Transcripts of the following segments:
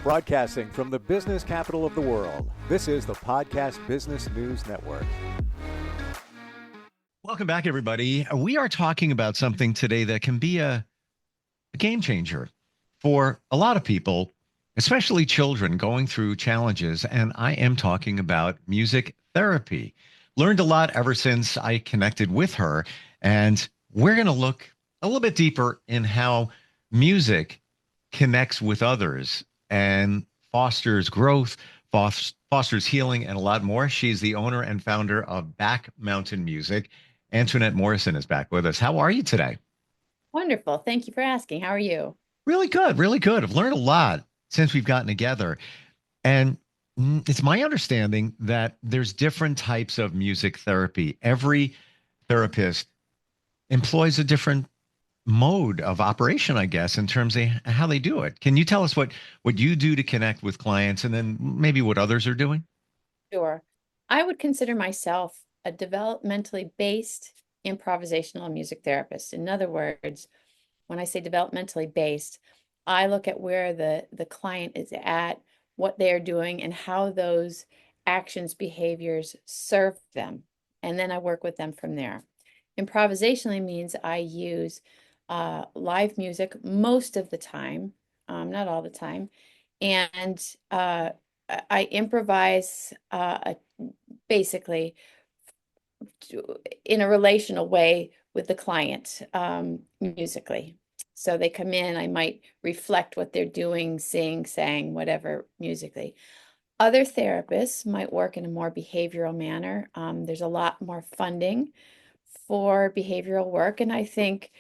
Broadcasting from the business capital of the world, this is the Podcast Business News Network. Welcome back, everybody. We are talking about something today that can be a game changer for a lot of people, especially children going through challenges. And I am talking about music therapy. Learned a lot ever since I connected with her. And we're going to look a little bit deeper in how music connects with others and fosters growth, fosters healing, and a lot more. She's the owner and founder of Back Mountain Music. Antoinette Morrison is back with us. How are you today? Wonderful. Thank you for asking. How are you? Really good, really good. I've learned a lot since we've gotten together. And it's my understanding that there's different types of music therapy. Every therapist employs a different mode of operation, I guess, in terms of how they do it. Can you tell us what you do to connect with clients and then maybe what others are doing? Sure. I would consider myself a developmentally based improvisational music therapist. In other words, when I say developmentally based, I look at where the client is at, what they're doing, and how those actions, behaviors serve them. And then I work with them from there. Improvisationally means I use live music most of the time, not all the time, and I improvise basically in a relational way with the client musically. So they come in, I might reflect what they're doing, sing, sang, whatever musically. Other therapists might work in a more behavioral manner. There's a lot more funding for behavioral work, and I think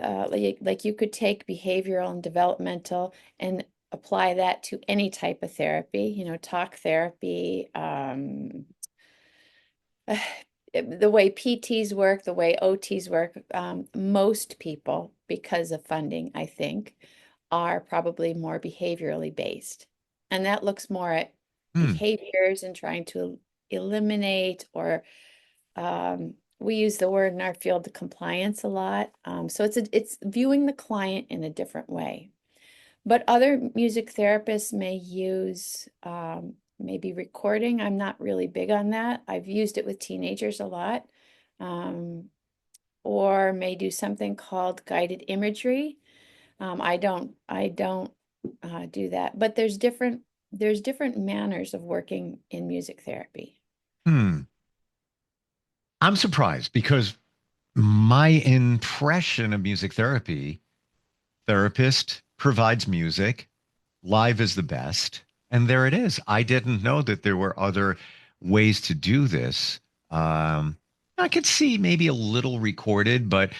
like you could take behavioral and developmental and apply that to any type of therapy, talk therapy, the way PTs work, the way OTs work. Most people, because of funding, I think, are probably more behaviorally based. And that looks more at behaviors and trying to eliminate or we use the word in our field compliance a lot. So it's viewing the client in a different way. But other music therapists may use maybe recording. I'm not really big on that. I've used it with teenagers a lot. Or may do something called guided imagery. I don't do that. But there's different manners of working in music therapy. I'm surprised because my impression of music therapy, therapist provides music, live is the best, and there it is. I didn't know that there were other ways to do this. I could see maybe a little recorded, but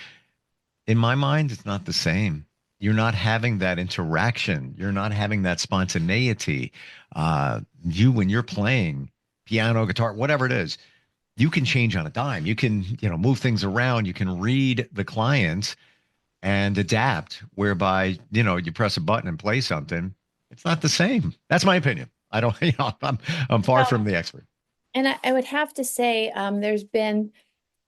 in my mind, it's not the same. You're not having that interaction. You're not having that spontaneity. When you're playing piano, guitar, whatever it is, you can change on a dime. You can, move things around. You can read the client and adapt, whereby, you press a button and play something. It's not the same. That's my opinion. I don't, I'm far from the expert. And I would have to say, there's been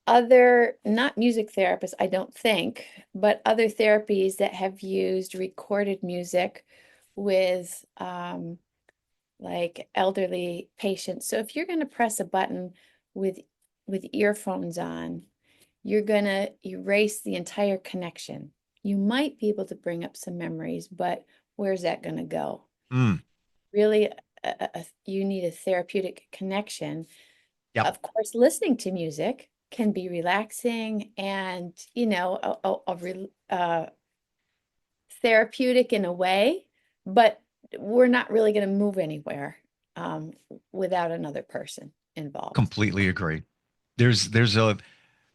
other, not music therapists, I don't think, but other therapies that have used recorded music with like elderly patients. So if you're going to press a button with earphones on, you're going to erase the entire connection. You might be able to bring up some memories, but where's that going to go? Really, you need a therapeutic connection. Yep. Of course, listening to music can be relaxing and, therapeutic in a way, but we're not really going to move anywhere without another person involved. Completely agree. There's a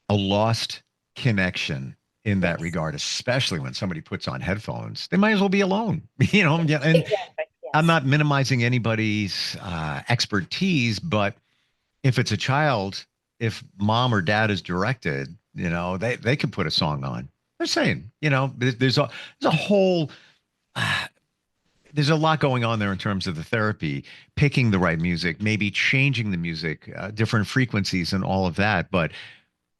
lost connection in that regard, especially when somebody puts on headphones. They might as well be alone, and Exactly. Yes. I'm not minimizing anybody's expertise, but if it's a child, if mom or dad is directed, they could put a song on. They're saying, there's a whole there's a lot going on there in terms of the therapy, picking the right music, maybe changing the music, different frequencies and all of that. But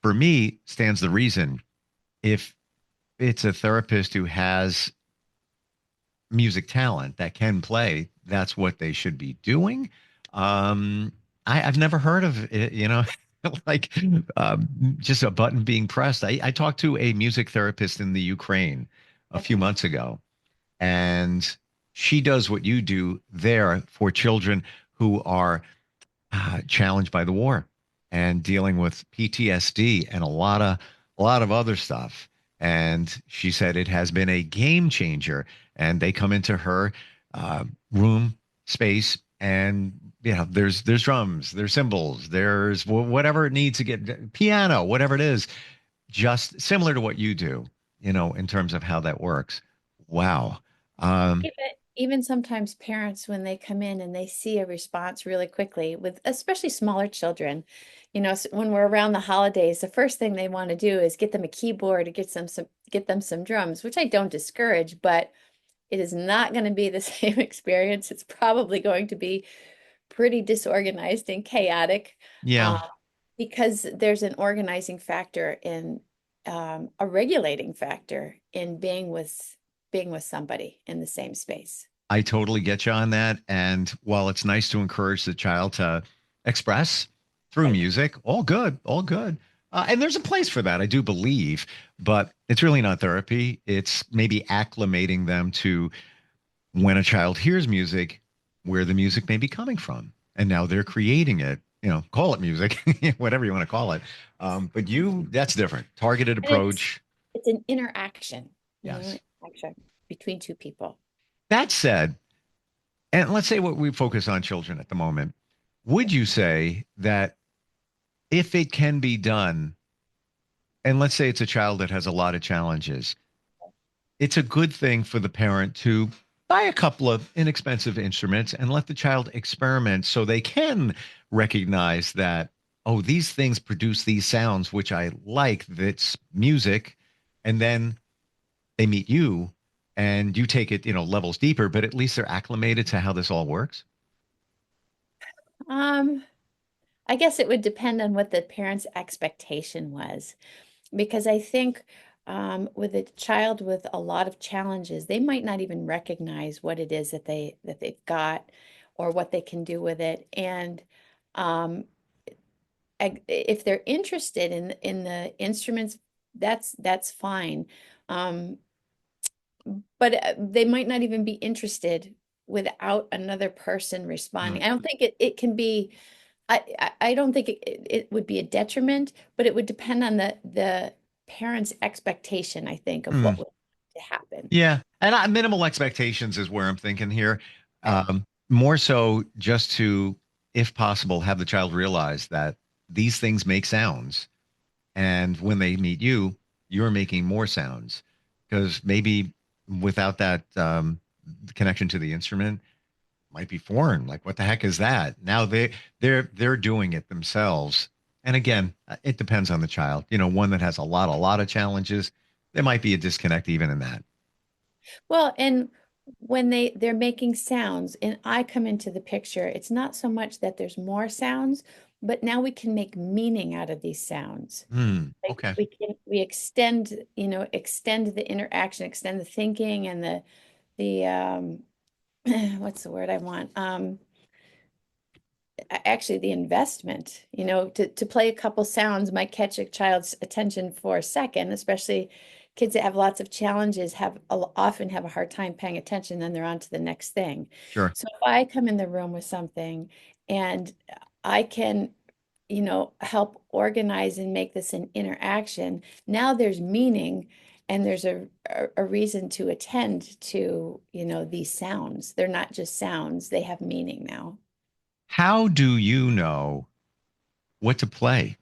for me, stands the reason, if it's a therapist who has music talent that can play, that's what they should be doing. Um, I've never heard of it, like just a button being pressed. I talked to a music therapist in the Ukraine a few Okay. months ago, and she does what you do there for children who are challenged by the war and dealing with PTSD and a lot of other stuff. And she said it has been a game changer. And they come into her room space, and there's drums, there's cymbals, there's whatever it needs to get piano, whatever it is, just similar to what you do, in terms of how that works. Wow. Um, Even, even sometimes parents, when they come in and they see a response really quickly with especially smaller children, when we're around the holidays, the first thing they want to do is get them a keyboard and get them some drums, which I don't discourage, but it is not going to be the same experience. It's probably going to be pretty disorganized and chaotic, yeah, uh, because there's an organizing factor in a regulating factor in being with somebody in the same space. I totally get you on that. And while it's nice to encourage the child to express through Right. music, all good, all good. And there's a place for that, I do believe, but it's really not therapy. It's maybe acclimating them to when a child hears music, where the music may be coming from. And now they're creating it, call it music, whatever you want to call it. But that's different. Targeted And approach. it's an interaction, Yes. interaction between two people. That said, and let's say what we focus on children at the moment. Would you say that if it can be done, and let's say it's a child that has a lot of challenges, it's a good thing for the parent to buy a couple of inexpensive instruments and let the child experiment so they can recognize that, oh, these things produce these sounds, which I like, that's music. And then they meet you and you take it, levels deeper, but at least they're acclimated to how this all works. Um, I guess it would depend on what the parent's expectation was, because I think with a child with a lot of challenges, they might not even recognize what it is that they've got or what they can do with it. And um, if they're interested in the instruments, that's fine. Um, but they might not even be interested without another person responding. I don't think it can be. I don't think it would be a detriment, but it would depend on the parents' expectation, I think, of what Mm. would to happen. Yeah. And minimal expectations is where I'm thinking here. Okay. More so just to, if possible, have the child realize that these things make sounds. And when they meet you, you're making more sounds. Because maybe without that connection to the instrument, might be foreign. Like, what the heck is that? Now they're doing it themselves. And again, it depends on the child. One that has a lot of challenges, there might be a disconnect even in that. Well, and when they're making sounds and I come into the picture, it's not so much that there's more sounds, but now we can make meaning out of these sounds. Like Okay. we extend the interaction, extend the thinking and the what's the word I want? Actually the investment, to play a couple sounds might catch a child's attention for a second, especially kids that have lots of challenges often have a hard time paying attention, then they're on to the next thing. Sure. So if I come in the room with something and I can, help organize and make this an interaction, now there's meaning and there's a reason to attend to, these sounds. They're not just sounds, they have meaning now. How do you know what to play?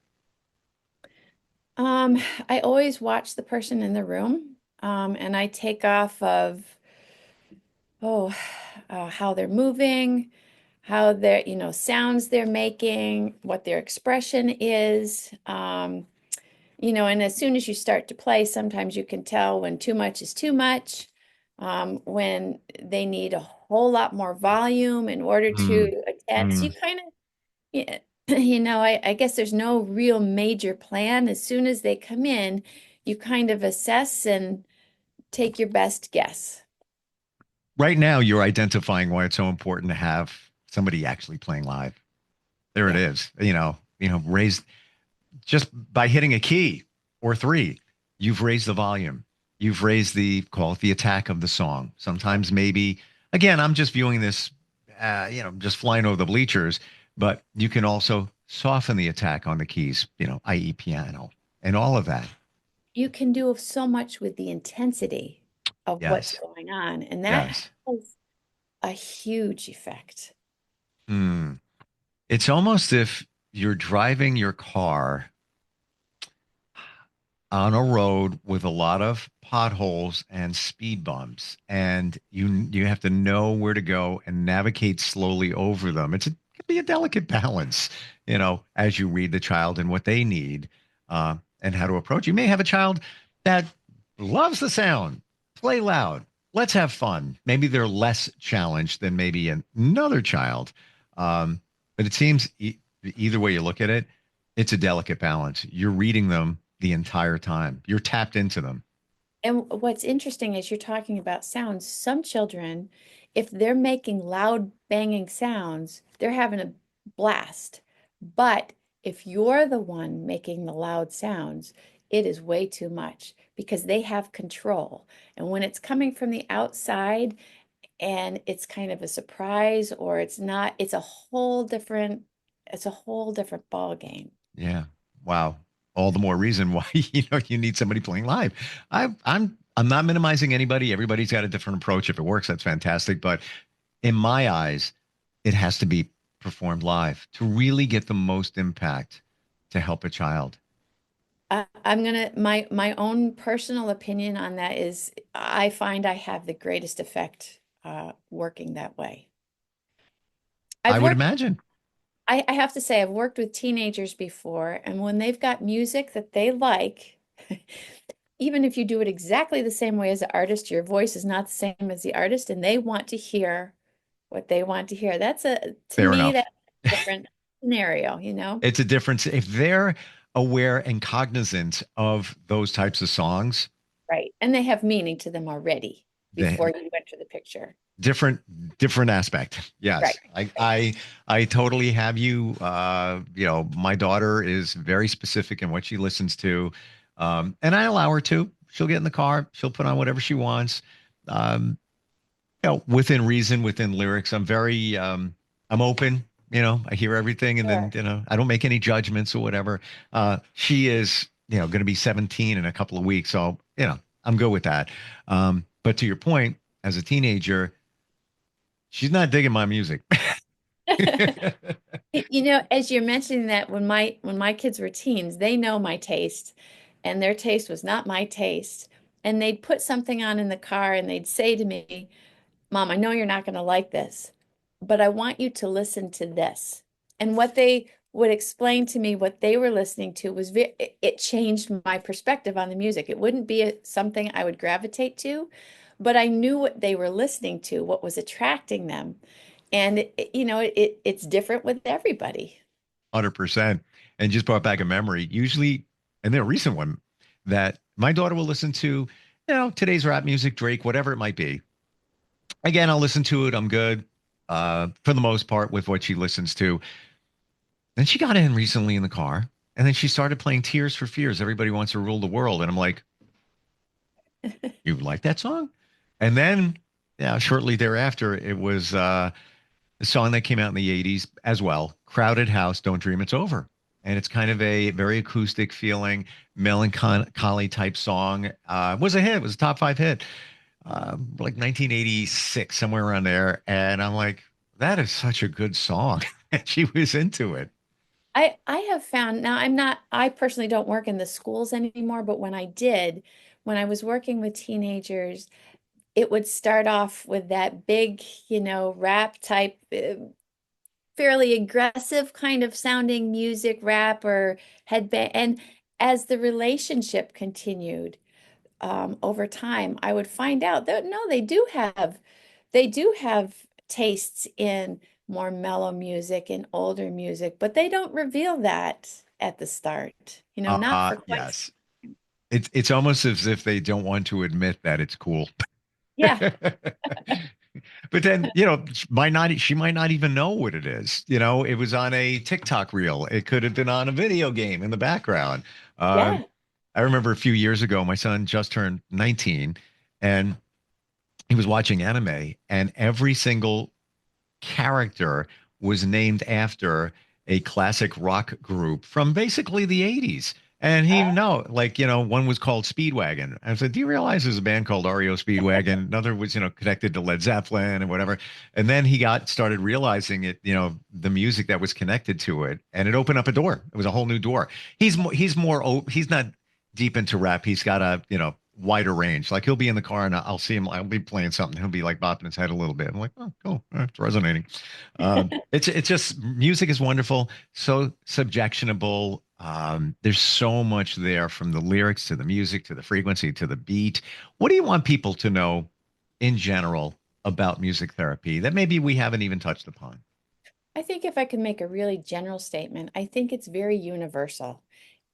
Um, I always watch the person in the room, and I take off of, oh, how they're moving, how their, sounds they're making, what their expression is. And as soon as you start to play, sometimes you can tell when too much is too much, when they need a whole lot more volume in order Mm, to attend. So you mm. kind of, yeah, I guess there's no real major plan. As soon as they come in, you kind of assess and take your best guess. right now you're identifying why it's so important to have somebody actually playing live. There it Yeah. is. Raised just by hitting a key or three, you've raised the volume. You've raised call it the attack of the song. Sometimes maybe, again, I'm just viewing this, just flying over the bleachers, but you can also soften the attack on the keys, i.e. piano and all of that. You can do so much with the intensity of what's Yes. going on, and that Yes. has a huge effect. Hmm. It's almost if you're driving your car on a road with a lot of potholes and speed bumps, and you have to know where to go and navigate slowly over them. It can be a delicate balance, as you read the child and what they need, and how to approach. You may have a child that loves the sound, play loud, let's have fun. Maybe they're less challenged than maybe another child, but it seems either way you look at it, it's a delicate balance. You're reading them the entire time. You're tapped into them. And what's interesting is you're talking about sounds. Some children, if they're making loud banging sounds, they're having a blast. But if you're the one making the loud sounds, it is way too much because they have control. And when it's coming from the outside and it's kind of a surprise or it's not, it's a whole different ball game. Yeah. Wow. All the more reason why you need somebody playing live. I'm not minimizing anybody. Everybody's got a different approach. If it works, that's fantastic. But in my eyes, it has to be performed live to really get the most impact to help a child. I'm gonna my own personal opinion on that is I find I have the greatest effect working that way. I I've would worked, imagine. I have to say, I've worked with teenagers before, and when they've got music that they like, even if you do it exactly the same way as the artist, your voice is not the same as the artist, and they want to hear what they want to hear. To Fair me, enough. that's a different scenario, you know? It's a difference. If they're aware and cognizant of those types of songs, Right. And they have meaning to them already they before you enter the picture. different different aspect. Right. Yes, i Right. i i totally have you. My daughter is very specific in what she listens to, and I allow her to. She'll get in the car, she'll put on whatever she wants, um within reason, within lyrics. I'm open. I hear everything, and then Sure. I don't make any judgments or whatever. She is going to be 17 in a couple of weeks, so I'm good with that. But to your point, as a teenager, she's not digging my music. You know, as you're mentioning that when my kids were teens, they know my taste, and their taste was not my taste. And they'd put something on in the car and they'd say to me, Mom, I know you're not going to like this, but I want you to listen to this. And what they would explain to me, what they were listening to it changed my perspective on the music. It wouldn't be something I would gravitate to, but I knew what they were listening to, what was attracting them. And it's different with everybody. 100%. And just brought back a memory, usually, and then a recent one, that my daughter will listen to, today's rap music, Drake, whatever it might be. Again, I'll listen to it. I'm good, for the most part, with what she listens to. Then she got in recently in the car, and then she started playing Tears for Fears. Everybody wants to rule the world. And I'm like, you like that song? And then, yeah, shortly thereafter, it was a song that came out in the 80s as well, Crowded House, Don't Dream It's Over. And it's kind of a very acoustic feeling, melancholy type song. It was a hit. It was a top five hit, like 1986, somewhere around there. And I'm like, that is such a good song. And she was into it. I have found now I personally don't work in the schools anymore, but when I did, when I was working with teenagers, it would start off with that big, rap type, fairly aggressive kind of sounding music, rap or headband. And as the relationship continued, over time, I would find out that no, they do have tastes in more mellow music and older music, but they don't reveal that at the start, not for quite Yes. It's almost as if they don't want to admit that it's cool. yeah. But then, she might not even know what it is. It was on a TikTok reel. It could have been on a video game in the background. Uh, Yeah. I remember a few years ago, my son just turned 19 and he was watching anime, and every single character was named after a classic rock group from basically the 80s. And he know, like, one was called Speedwagon. I said, do you realize there's a band called REO Speedwagon? Another was, connected to Led Zeppelin and whatever. And then he started realizing it, the music that was connected to it, and it opened up a door. It was a whole new door. He's not deep into rap. He's got a, wider range. Like he'll be in the car and I'll see him. I'll be playing something. He'll be like bopping his head a little bit. I'm like, oh, cool. It's resonating. It's just music is wonderful. So subjectionable. There's so much there from the lyrics to the music to the frequency to the beat. What do you want people to know in general about music therapy that maybe we haven't even touched upon? I think if I can make a really general statement, I think it's very universal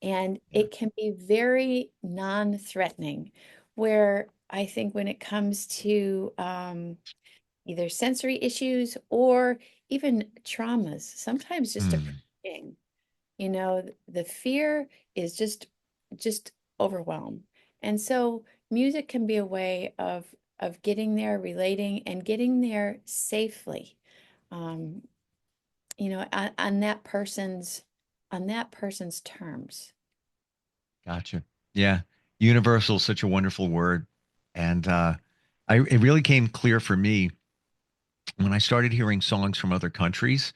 and Yeah. it can be very non-threatening, where I think when it comes to either sensory issues or even traumas, sometimes just Hmm. depressing, the fear is just overwhelm. And so music can be a way of getting there, relating, and getting there safely. Um, on that person's terms. Gotcha. Yeah. Universal is such a wonderful word. And it really came clear for me when I started hearing songs from other countries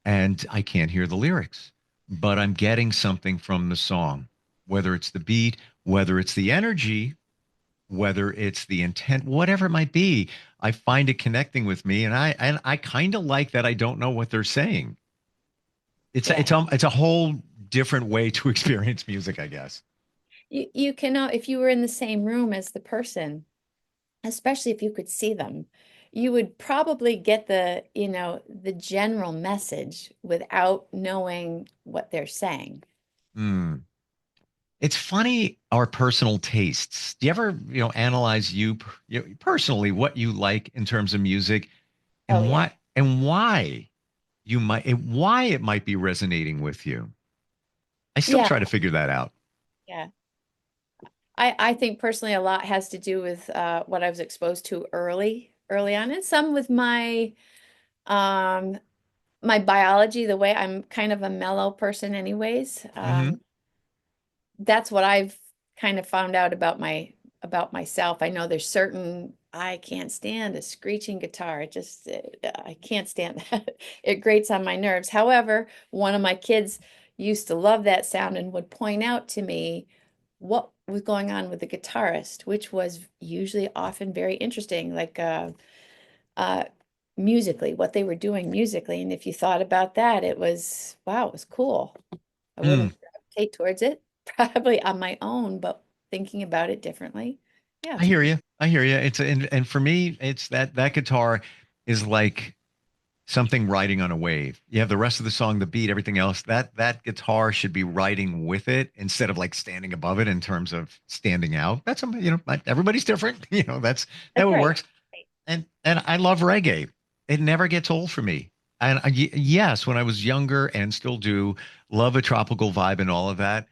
and I can't hear the lyrics, but I'm getting something from the song, whether it's the beat, whether it's the energy, whether it's the intent, whatever it might be. I find it connecting with me, and I kind of like that I don't know what they're saying. Yeah. It's a whole different way to experience music, I guess. You cannot, if you were in the same room as the person, especially if you could see them, you would probably get the general message without knowing what they're saying. Hmm. It's funny our personal tastes. Do you ever, analyze personally what you like in terms of music Oh and yeah. why it might be resonating with you? I still Yeah. try to figure that out. Yeah. I think personally a lot has to do with what I was exposed to early on, and some with um my biology, the way I'm kind of a mellow person anyways. Hmm. That's what I've kind of found out about myself. I know there's certain I can't stand a screeching guitar. I can't stand that. It grates on my nerves. However, one of my kids used to love that sound and would point out to me what was going on with the guitarist, which was usually often very interesting, like uh, musically, what they were doing musically. And if you thought about that, it was, wow, it was cool. I Mm, wouldn't gravitate towards it probably on my own, but thinking about it differently. Yeah. I hear you. I hear you. And for me, it's that guitar is like something riding on a wave. You have the rest of the song, the beat, everything else. That guitar should be riding with it instead of like standing above it in terms of standing out. That's something, everybody's different. That That's what right. works. And I love reggae. It never gets old for me. And yes, when I was younger and still do, love a tropical vibe and all of that.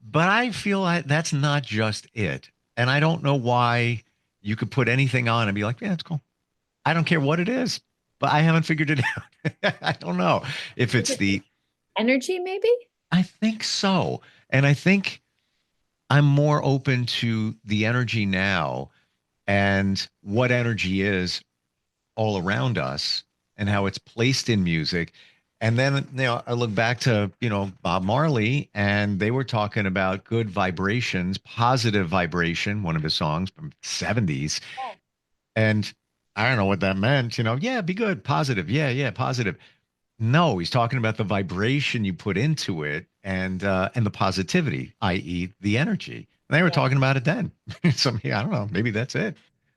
But I feel like that's not just it. And I don't know why you could put anything on and be like, yeah, it's cool. I don't care what it is, but I haven't figured it out. I don't know if Is it's it the the, energy, maybe? I think so. And I think I'm more open to the energy now and what energy is all around us and Yeah. how it's placed in music. And then, I look back to, Bob Marley, and they were talking about good vibrations, positive vibration, one of his songs from the 70s. Oh, And I don't know what that meant, yeah, be good, positive. Yeah, yeah, positive. No, he's talking about the vibration you put into it and the positivity, i.e., the energy. And they were yeah. talking about it then. So I don't know. Maybe that's it.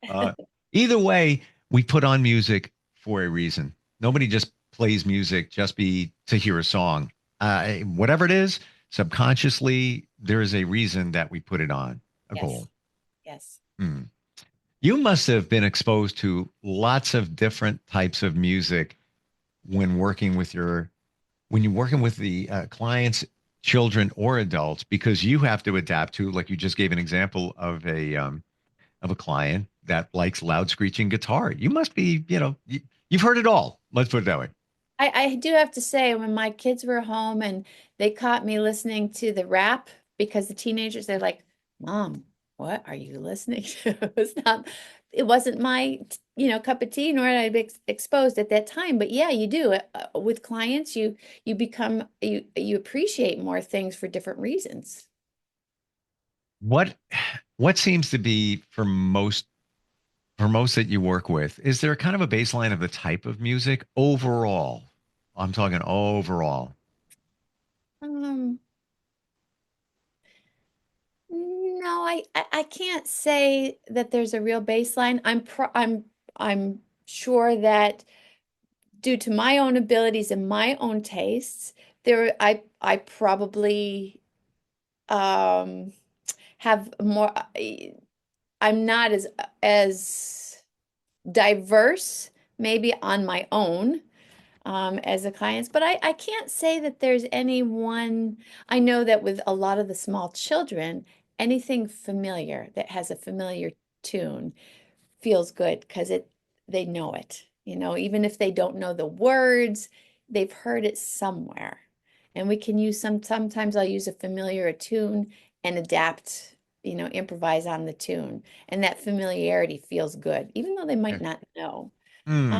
Uh, Either way, we put on music for a reason. Nobody just plays music just be to hear a song. Whatever it is, subconsciously, there is a reason that we put it on. A Yes. goal. Yes. Hmm. You must have been exposed to lots of different types of music when working with when you're working with the clients, children or adults, because you have to adapt to, like you just gave an example of a client that likes loud screeching guitar. You must be, you've heard it all. Let's put it that way. I do have to say, when my kids were home and they caught me listening to the rap, because the teenagers, they're like, Mom, what are you listening to? It wasn't my, cup of tea, nor had I been exposed at that time. But yeah, you do. With clients, you become you appreciate more things for different reasons. What what seems to be for most that you work with, is there kind of a baseline of the type of music overall? I'm talking overall. Um, no, I can't say that there's a real baseline. I'm sure that due to my own abilities and my own tastes, I probably um have more I'm not as diverse maybe on my own as the clients, but I can't say that there's any one. I know that with a lot of the small children, anything familiar that has a familiar tune feels good because they know it. Even if they don't know the words, they've heard it somewhere. And we can use sometimes I'll use a familiar tune and adapt, improvise on the tune. And that familiarity feels good, even though they might Okay. not know. Hmm.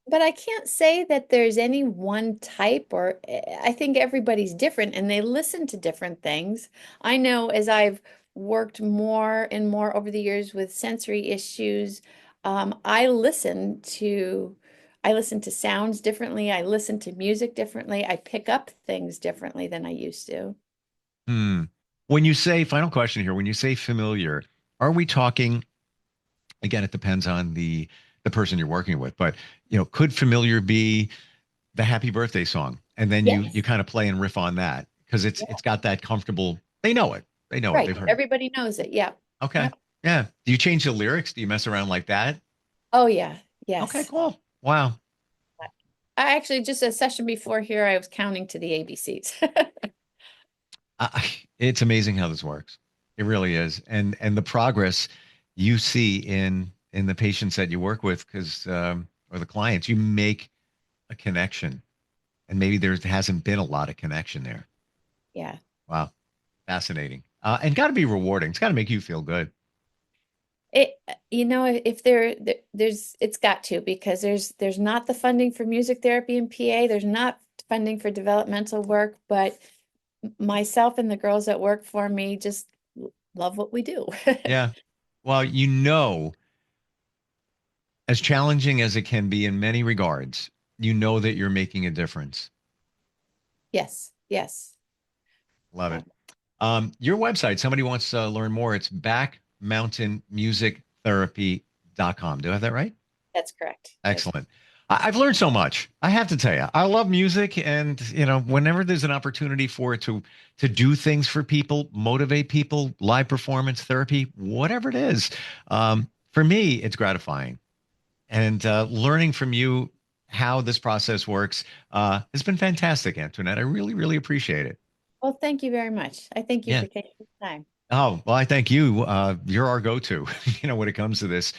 But I can't say that there's any one type, or I think everybody's different and they listen to different things. I know as I've worked more and more over the years with sensory issues, I listen to sounds differently. I listen to music differently. I pick up things differently than I used to. Hmm. When you say, final question here, when you say familiar, are we talking, again, it depends on the person you're working with, but could familiar be the happy birthday song? And then you Yes. kind of play and riff on that because it's got that comfortable, they know it. They know it. Right. They've heard it. Everybody knows it. Yeah. Okay. Yep. Yeah. Do you change the lyrics? Do you mess around like that? Oh, yeah. Okay, Yes. cool. Wow. I actually just a session before here, I was counting to the ABCs. It's amazing how this works. It really is. And the progress you see in the patients that you work with, because or the clients, you make a connection. And maybe there hasn't been a lot of connection there. Yeah. Wow. Fascinating. And got to be rewarding. It's got to make you feel good. If there's, it's got to, because there's not the funding for music therapy and PA. There's not funding for developmental work, but myself and the girls that work for me just love what we do. Yeah. Well, as challenging as it can be in many regards, that you're making a difference. Yes. Yes. Love Uh, it. Your website, somebody wants to learn more. It's backmountainmusictherapy.com. Do I have that right? that's correct. Excellent. I've learned so much. I have to tell you, I love music, and whenever there's an opportunity for it to do things for people, motivate people, live performance therapy, whatever it is, for me, it's gratifying. And learning from you how this process works has been fantastic, Antoinette. I really, really appreciate it. Well, thank you very much. I thank you Yeah. for taking the time. Oh, well, I thank you. You're our go-to, when it comes to this,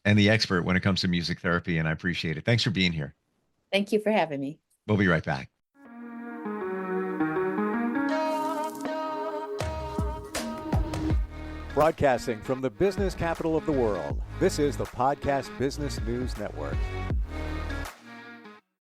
and the expert when it comes to music therapy, and I appreciate it. Thanks for being here. Thank you for having me. We'll be right back. Broadcasting from the business capital of the world, this is the Podcast Business News Network.